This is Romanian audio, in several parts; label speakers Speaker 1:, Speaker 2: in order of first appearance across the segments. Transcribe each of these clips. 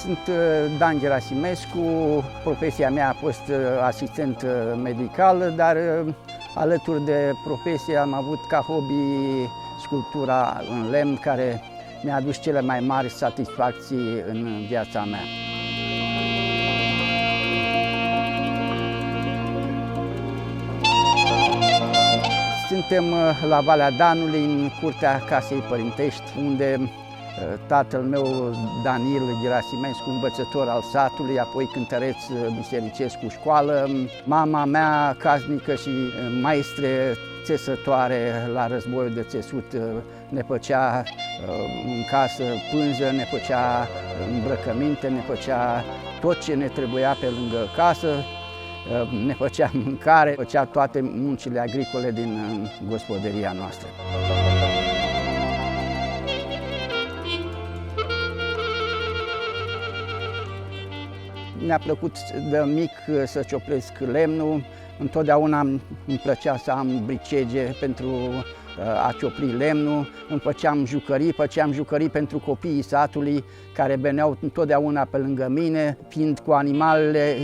Speaker 1: Sunt Dan Gerasimescu, profesia mea a fost asistent medical, dar alături de profesie am avut ca hobby sculptura în lemn, care mi-a adus cele mai mari satisfacții în viața mea. Suntem la Valea Danului, în curtea casei părintești, unde tatăl meu, Danil Gerasimescu, învățător al satului, apoi cântăreț bisericesc cu școală, mama mea casnică și maestre țesătoare la războiul de țesut, ne făcea în casă pânză, ne făcea îmbrăcăminte, ne făcea tot ce ne trebuia pe lângă casă, ne făcea mâncare, făcea toate muncile agricole din gospodăria noastră. Mi-a plăcut de mic să cioplesc lemnul, întotdeauna îmi plăcea să am bricege pentru a ciopli lemnul, îmi făceam jucării pentru copiii satului care veneau întotdeauna pe lângă mine, fiind cu animalele,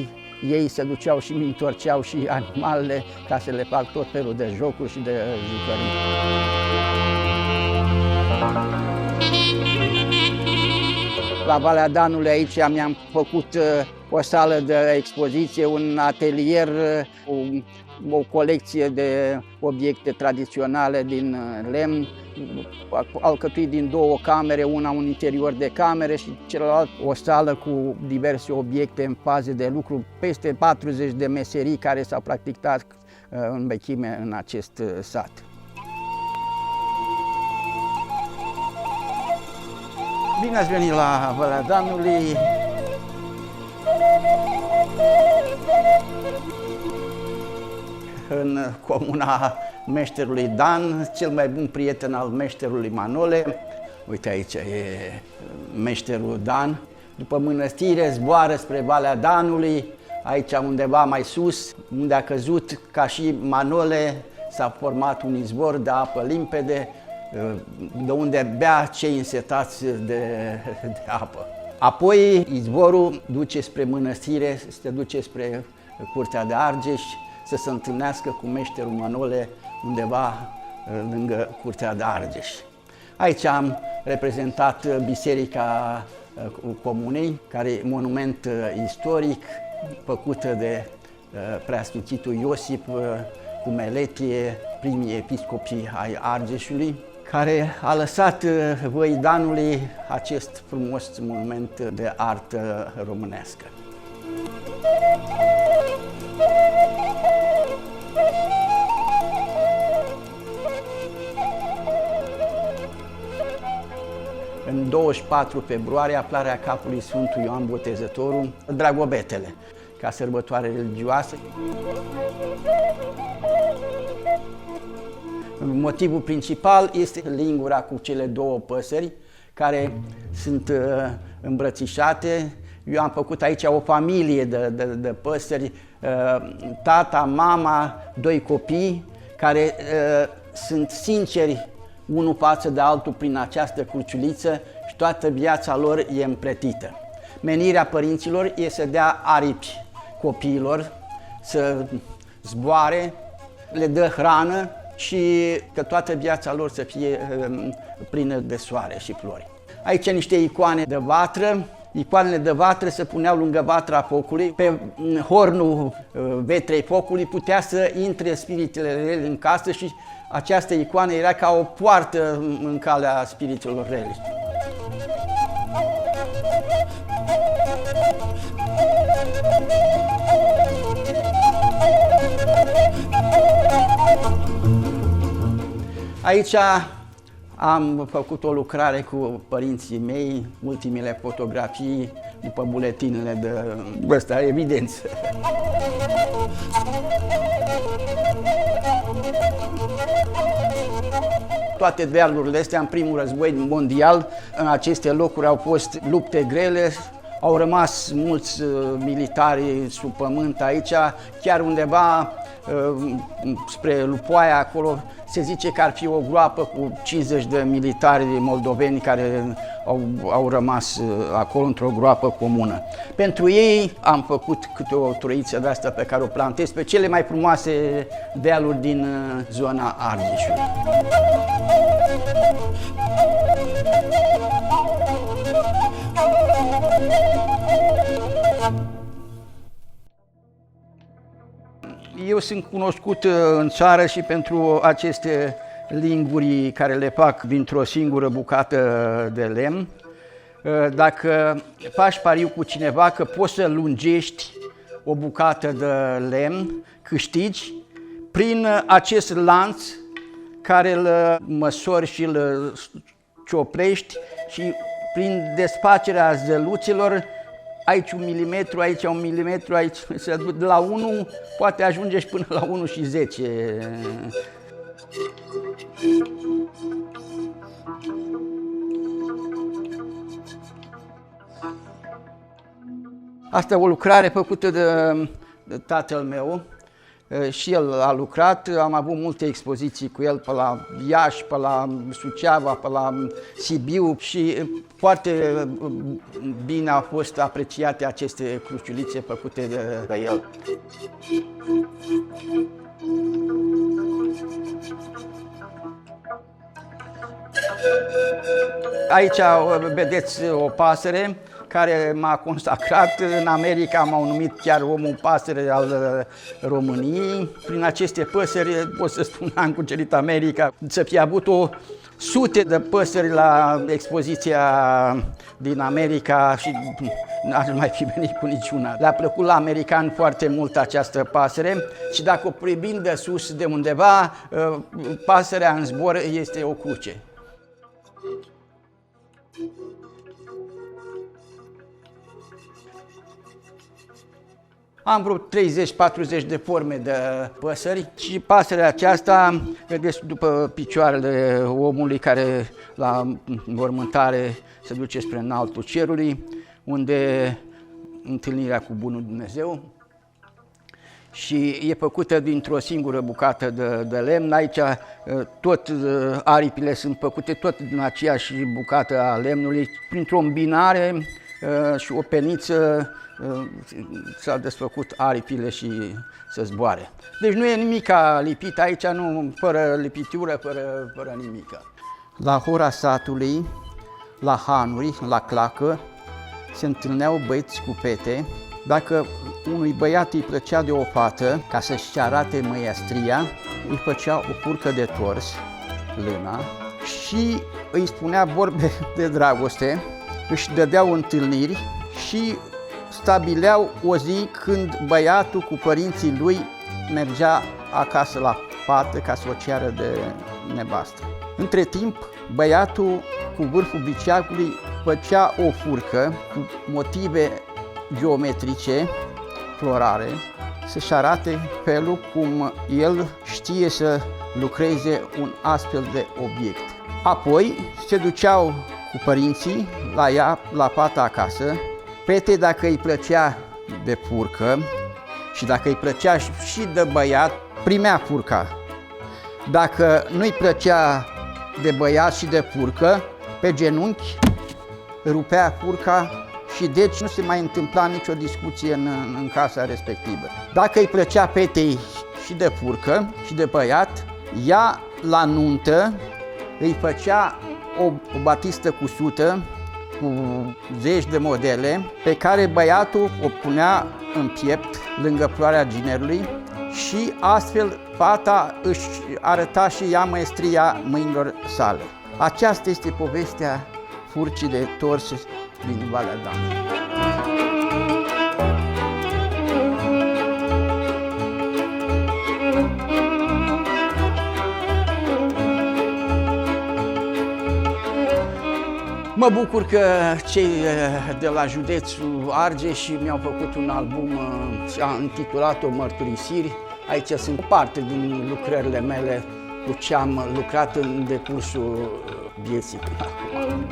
Speaker 1: ei se duceau și mi întorceau și animalele ca să le fac tot felul de jocuri și de jucării. La Valea Danului aici mi-am făcut o sală de expoziție, un atelier, o colecție de obiecte tradiționale din lemn, alcătuit din două camere, una un interior de camere și celălalt o sală cu diverse obiecte în faze de lucru, peste 40 de meserii care s-au practicat în vechime în acest sat. Bine ați venit la Valea Danului! În comuna meșterului Dan, cel mai bun prieten al meșterului Manole. Uite, aici e meșterul Dan. După mănăstire zboară spre Valea Danului, aici undeva mai sus, unde a căzut ca și Manole, s-a format un izvor de apă limpede, de unde bea cei însetați de apă. Apoi izvorul duce spre mănăstire, se duce spre Curtea de Argeș, să se întâlnească cu meșterul Manole undeva lângă Curtea de Argeș. Aici am reprezentat Biserica Comunei, care e monument istoric făcută de preasfințitul Iosif cu Meletie, primii episcopi ai Argeșului, care a lăsat Văii Danului acest frumos monument de artă românească. În 24 februarie, aflarea capului Sfântul Ioan Botezătorul, Dragobetele, ca sărbătoare religioasă. Motivul principal este lingura cu cele două păsări care sunt îmbrățișate. Eu am făcut aici o familie de păsări, tata, mama, doi copii care sunt sinceri unul față de altul prin această cruciuliță și toată viața lor e împletită. Menirea părinților e să dea aripi copiilor, să zboare, le dă hrană și că toată viața lor să fie plină de soare și flori. Aici niște icoane de vatră. Icoanele de vatră se puneau lângă vatra focului. Pe hornul vetrei focului putea să intre spiritele rele în casă și această icoană era ca o poartă în calea spiritelor rele. Aici am făcut o lucrare cu părinții mei, ultimele fotografii după buletinele de ăsta, evidență. Toate dealurile astea, în primul război mondial, în aceste locuri au fost lupte grele, au rămas mulți militari sub pământ aici, chiar undeva spre Lupoaia, acolo se zice că ar fi o groapă cu 50 de militari moldoveni care au rămas acolo într-o groapă comună. Pentru ei am făcut câte o troiță de asta pe care o plantez pe cele mai frumoase dealuri din zona Argeșului. Eu sunt cunoscut în țară și pentru aceste linguri care le fac dintr-o singură bucată de lemn. Dacă faci pariu cu cineva că poți să lungești o bucată de lemn, câștigi prin acest lanț care îl măsori și îl cioprești și prin desfacerea zăluților, aici 1 milimetru, aici 1 milimetru, aici de la 1 poate ajunge și până la 1 și 10. Asta e o lucrare făcută de tatăl meu. Și el a lucrat, am avut multe expoziții cu el pe la Iași, pe la Suceava, pe la Sibiu și foarte bine au fost apreciate aceste cruciulițe făcute de el. Aici vedeți o pasăre care m-a consacrat. În America m-au numit chiar omul pasăre al României. Prin aceste păsări, pot să spun, am cucerit America. Să fi avut sute de păsări la expoziția din America și n-aș mai fi venit cu niciuna. Le-a plăcut la american foarte mult această pasăre și dacă o privim de sus de undeva, pasărea în zbor este o cruce. Am vreo 30-40 de forme de păsări și pasărea aceasta, vedeți după picioarele omului care la mormântare se duce spre înaltul cerului, unde întâlnirea cu Bunul Dumnezeu, și e făcută dintr-o singură bucată de lemn. Aici tot aripile sunt făcute tot din aceeași bucată a lemnului, printr-o îmbinare și o peniță s-au desfăcut aripile și să zboare. Deci nu e nimica lipit aici, nu, fără lipitură, fără nimica. La hora satului, la hanuri, la clacă, se întâlneau băieți cu fete. Dacă unui băiat îi plăcea de o fată, ca să-și arate măiestria, îi făcea o furcă de tors, lâna, și îi spunea vorbe de dragoste, își dădeau întâlniri și stabileau o zi când băiatul cu părinții lui mergea acasă la fată ca să o ceară de nevastă. Între timp, băiatul cu vârful briceagului făcea o furcă cu motive geometrice, florare, să-și arate felul cum el știe să lucreze un astfel de obiect. Apoi se duceau cu părinții la ea, la fata acasă. Fetei, dacă îi plăcea de furcă și dacă îi plăcea și de băiat, primea furca. Dacă nu-i plăcea de băiat și de furcă, pe genunchi rupea furca și deci nu se mai întâmpla nicio discuție în casa respectivă. Dacă îi plăcea fetei și de furcă și de băiat, ea la nuntă îi făcea o batistă cusută cu zeci de modele pe care băiatul o punea în piept lângă floarea ginerului și astfel fata își arăta și ea maestria mâinilor sale. Aceasta este povestea furcii de tors din Valea Dan. Mă bucur că cei de la județul Argeș mi-au făcut un album intitulat-o Mărturisiri. Aici sunt o parte din lucrările mele cu ce am lucrat în decursul vieții până acum.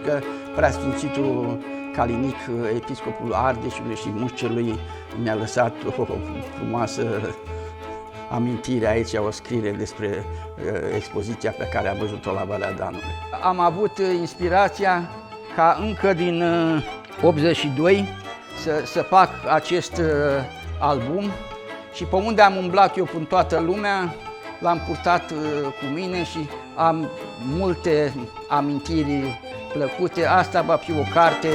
Speaker 1: că preasfințitul Calinic, episcopul Ardeșului și Mușcelui, mi-a lăsat o frumoasă amintire aici, o scriere despre expoziția pe care am văzut-o la Valea Danului. Am avut inspirația ca încă din 82 să fac acest album și pe unde am umblat eu prin toată lumea, l-am purtat cu mine și am multe amintiri plăcute. Asta va fi o carte.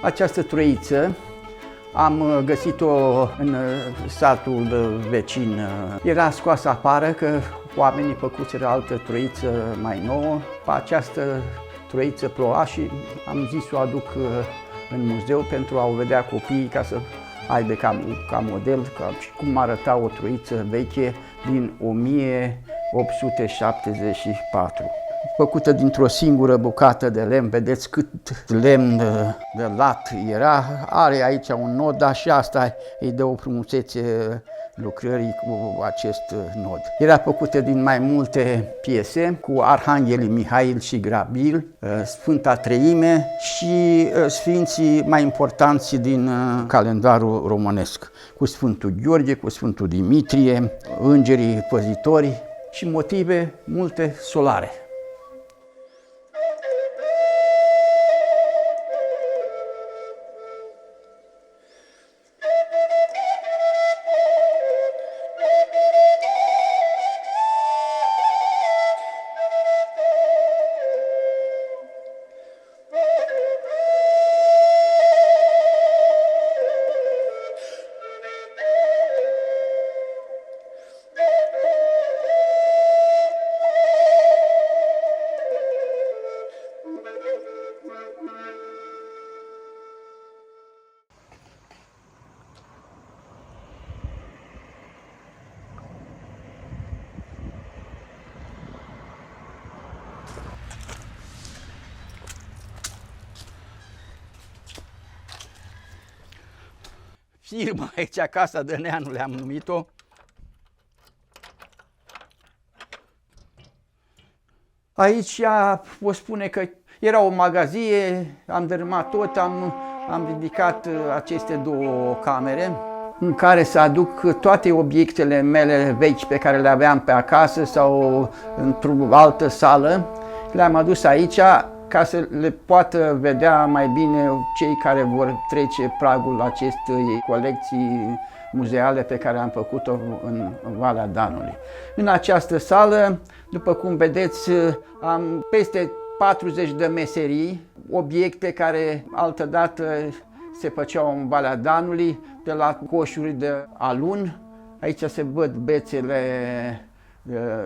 Speaker 1: Această troiță am găsit-o în satul vecin. Era scoasă afară că oamenii făcuseră altă troiță mai nouă. Această troiță ploua și am zis să o aduc în muzeu pentru a o vedea copiii, ca să aibă ca model și cum arăta o troiță veche din 1874. Făcută dintr-o singură bucată de lemn, vedeți cât lemn de lat era, are aici un nod, dar și asta îi dă o frumusețe lucrării cu acest nod. Era făcută din mai multe piese, cu arhanghelii Mihail și Gabriel, Sfânta Treime și sfinții mai importanți din calendarul românesc, cu Sfântul Gheorghe, cu Sfântul Dimitrie, îngerii păzitori și motive multe solare. Firma aici, Casa Dăneanu le-am numit-o. Aici o spune că era o magazie, am dărâmat tot, am ridicat aceste două camere în care să aduc toate obiectele mele vechi pe care le aveam pe acasă sau într-o altă sală. Le-am adus aici ca să le poată vedea mai bine cei care vor trece pragul acestei colecții muzeale pe care am făcut-o în Valea Danului. În această sală, după cum vedeți, am peste 40 de meserii, obiecte care altădată se făceau în Valea Danului, de la coșuri de alun, aici se văd bețele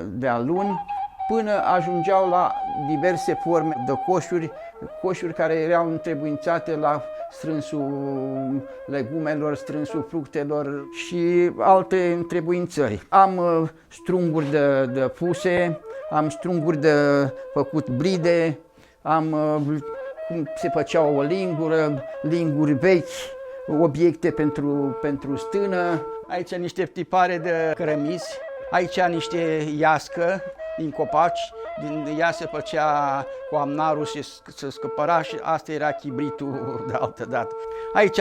Speaker 1: de alun, până ajungeau la diverse forme de coșuri care erau întrebuințate la strânsul legumelor, strânsul fructelor și alte întrebuințări. Am strunguri de fuse, am strunguri de făcut bride, am cum se făcea o lingură, linguri vechi, obiecte pentru stână. Aici niște tipare de cărămizi, aici niște iască din copaci, din ea se făcea cu amnarul și se scăpăra și asta era chibritul de altă dată. Aici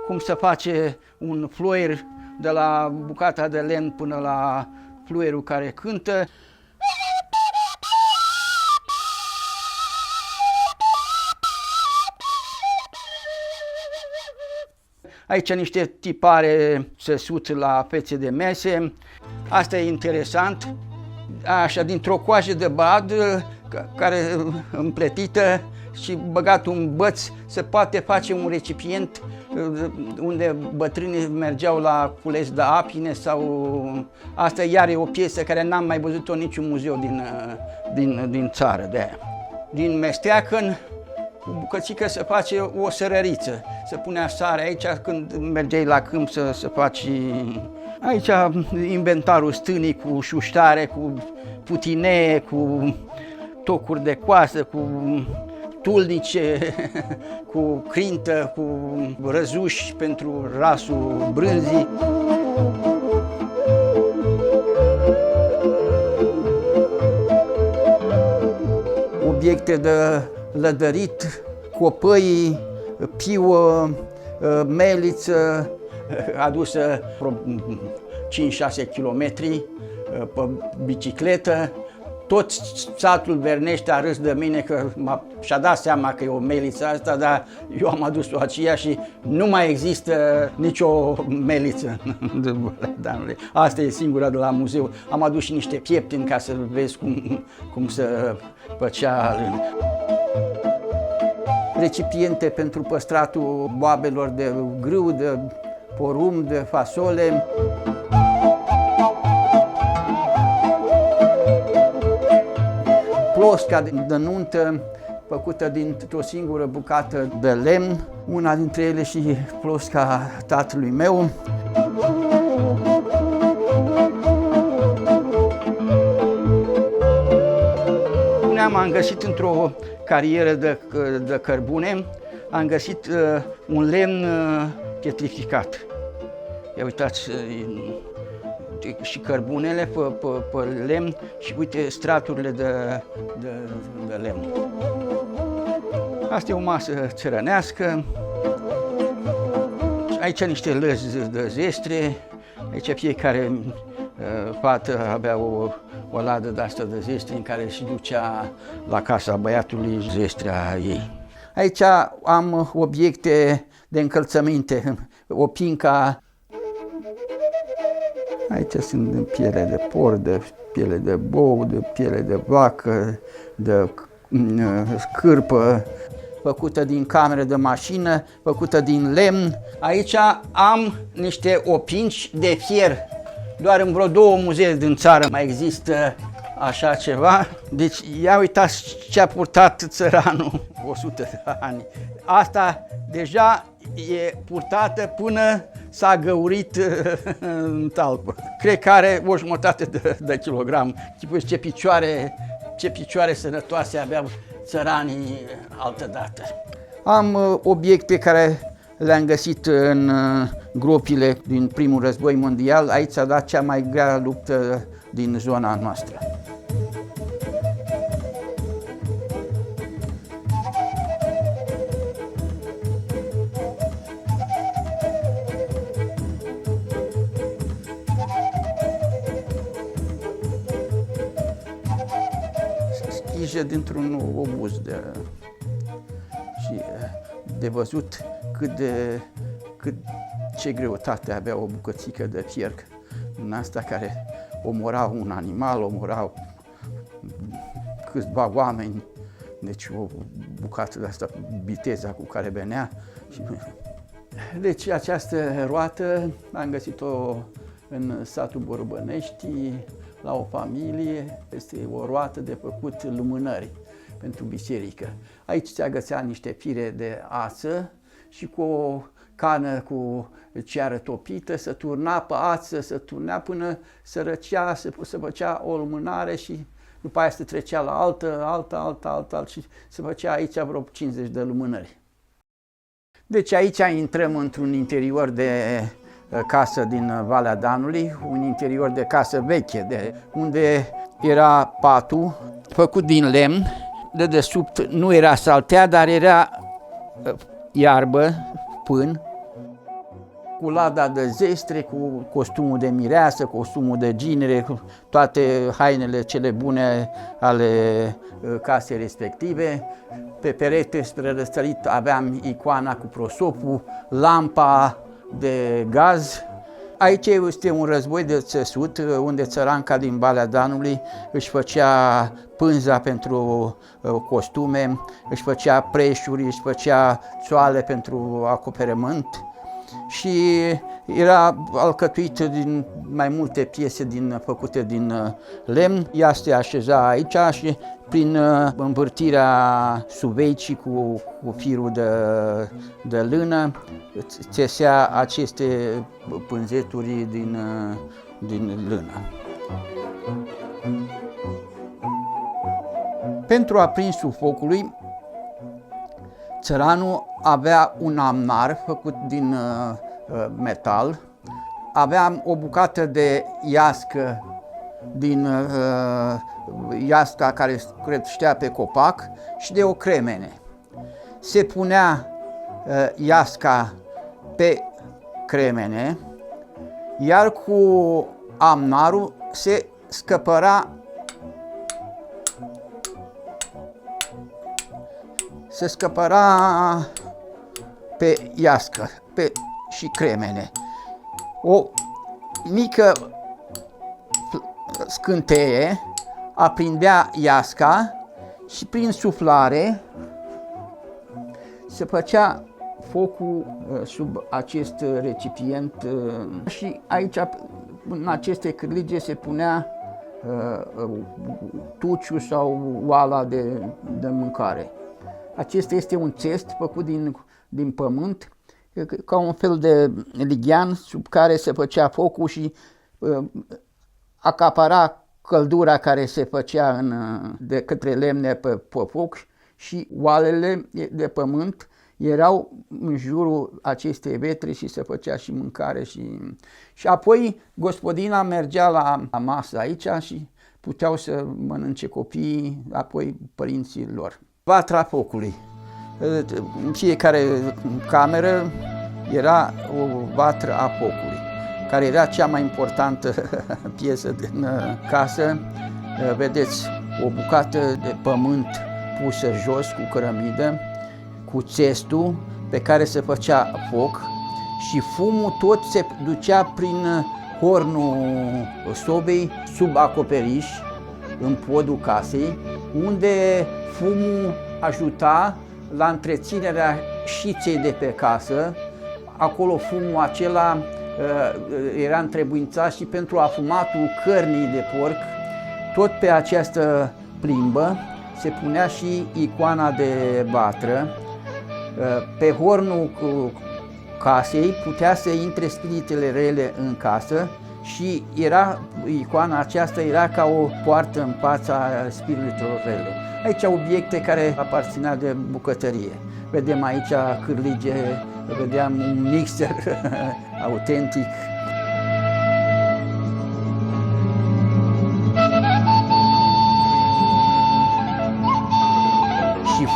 Speaker 1: cum se face un fluier de la bucata de lemn până la fluierul care cântă. Aici niște tipare țesute la fețe de mese. Asta e interesant. Așa, dintr-o coajă de bad care împletită și băgat un băț, se poate face un recipient unde bătrânii mergeau la cules de apine sau... Asta iar e o piesă care n-am mai văzut-o în niciun muzeu din țară de aia. Din mesteacăn, cu bucățică se face o sărăriță. Se punea sare aici când mergeai la câmp să faci Aici inventarul stânii cu șuștare, cu putinee, cu tocuri de coasă, cu tulnice, cu crintă, cu răzuși pentru rasul brânzii. Obiecte de lădărit, copăi, piuă, meliță, adusă 5-6 kilometri pe bicicletă. Tot satul Vernești a râs de mine că și-a dat seama că e o meliță asta, dar eu am adus-o aceea și nu mai există nicio meliță de Valea Danului. Asta e singura de la muzeu. Am adus și niște piepteni ca să vezi cum se făcea lână. Recipiente pentru păstratul boabelor de grâu, de porumb, de fasole. Plosca de nuntă, făcută dintr-o singură bucată de lemn, una dintre ele și plosca tatălui meu. Am găsit într-o carieră de cărbune, am găsit un lemn pietrificat. Ia uitați, și cărbunele pe lemn și uite straturile de lemn. Asta e o masă țărănească. Aici niște lăzi de zestre. Aici fiecare fată avea o ladă de asta de zestre în care se ducea la casa băiatului zestrea ei. Aici am obiecte de încălțăminte, o pinca. Aici sunt de piele de porc, de piele de bou, de piele de vacă, de cârpă, făcută din camere de mașină, făcută din lemn. Aici am niște opinci de fier. Doar în vreo 2 muzee din țară mai există așa ceva. Deci ia uitați ce a purtat țăranul 100 de ani. Asta deja e purtată până s-a găurit în talpă. Cred că are o jumătate de kilogram. Chipuiți ce picioare sănătoase aveau țăranii altădată. Am obiecte care le-am găsit în gropile din primul război mondial. Aici s-a dat cea mai grea luptă din zona noastră. Schije dintr-un obuz și de văzut ce greutate avea o bucățică de fier în asta care omora un animal, omora câțiva oameni, deci o bucată de asta, viteza cu care venea. Deci această roată am găsit-o în satul Borbănești, la o familie. Este o roată de făcut lumânări pentru biserică. Aici se agățea niște fire de ață și cu o cană cu ceară topită se turna pe ață, se turnea până se răcea, se făcea o lumânare și după aia se trecea la altă și se făcea aici vreo 50 de lumânări. Deci aici intrăm într-un interior de casă din Valea Danului, un interior de casă veche, unde era patul făcut din lemn, de desubt nu era saltea, dar era iarbă, pân, cu lada de zestre, cu costumul de mireasă, costumul de ginere, cu toate hainele cele bune ale casei respective. Pe perete spre răstărit aveam icoana cu prosopul, lampa de gaz. Aici este un război de țesut, unde țăranca din Valea Danului își făcea pânza pentru costume, își făcea preșuri, își făcea țoale pentru acoperământ. și era alcătuit din mai multe piese făcute din lemn. Ea se așeza aici și prin învârtirea suveicii cu firul de lână țesea aceste pânzeturi din lână. Pentru aprinsul focului, țăranul avea un amnar făcut din metal, avea o bucată de iască din iasca care creștea pe copac și de o cremene. Se punea iasca pe cremene, iar cu amnarul se scăpăra pe iască și cremene. O mică scânteie aprindea iasca și prin suflare se făcea focul sub acest recipient și aici, în aceste cârlige, se punea tuciul sau oala de mâncare. Acesta este un țest făcut din pământ, ca un fel de lighean sub care se făcea focul și acapara căldura care se făcea de către lemne pe foc, și oalele de pământ erau în jurul acestei vetre și se făcea și mâncare. Și apoi gospodina mergea la masă aici și puteau să mănânce copiii, apoi părinții lor. Vatra focului. În fiecare cameră era o vatră a focului, care era cea mai importantă piesă din casă. Vedeți, o bucată de pământ pusă jos cu cărămidă, cu țestul pe care se făcea foc, și fumul tot se ducea prin hornul sobei, sub acoperiș, în podul casei, unde fumul ajuta la întreținerea șiței de pe casă. Acolo fumul acela era întrebuințat și pentru afumatul cărnii de porc. Tot pe această plimbă se punea și icoana de vatră. Pe hornul casei putea să intre spiritele rele în casă și icoana aceasta era ca o poartă în fața spiritelor rele. Aici obiecte care aparțineau de bucătărie. Vedem aici cârlige, vedeam un mixer autentic. Și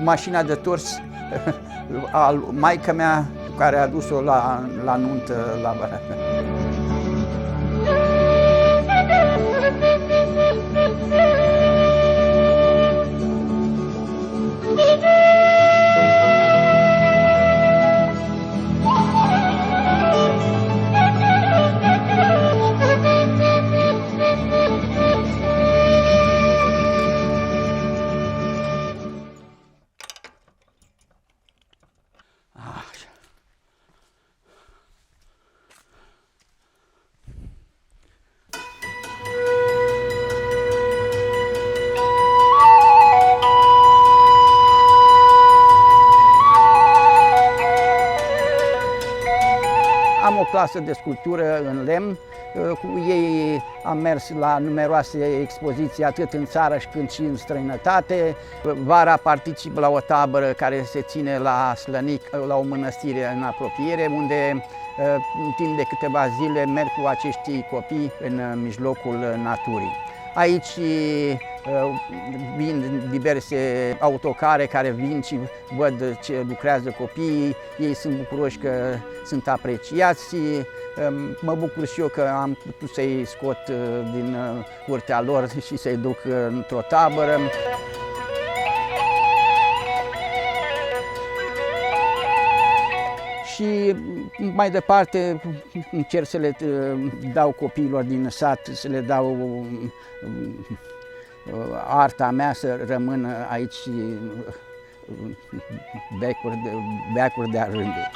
Speaker 1: mașina de tors a maică mea, care a dus-o la nuntă la barată. Am o clasă de sculptură în lemn. Cu ei am mers la numeroase expoziții, atât în țară cât și în străinătate. Vara particip la o tabără care se ține la Slănic, la o mănăstire în apropiere, unde în timp de câteva zile merg cu acești copii în mijlocul naturii. Aici vin diverse autocare care vin și văd ce lucrează copiii, ei sunt bucuroși că sunt apreciați. Mă bucur și eu că am putut să-i scot din curtea lor și să-i duc într-o tabără. Și mai departe încerc să le dau copiilor din sat, să le dau arta mea, să rămână aici veacuri de-a rândului.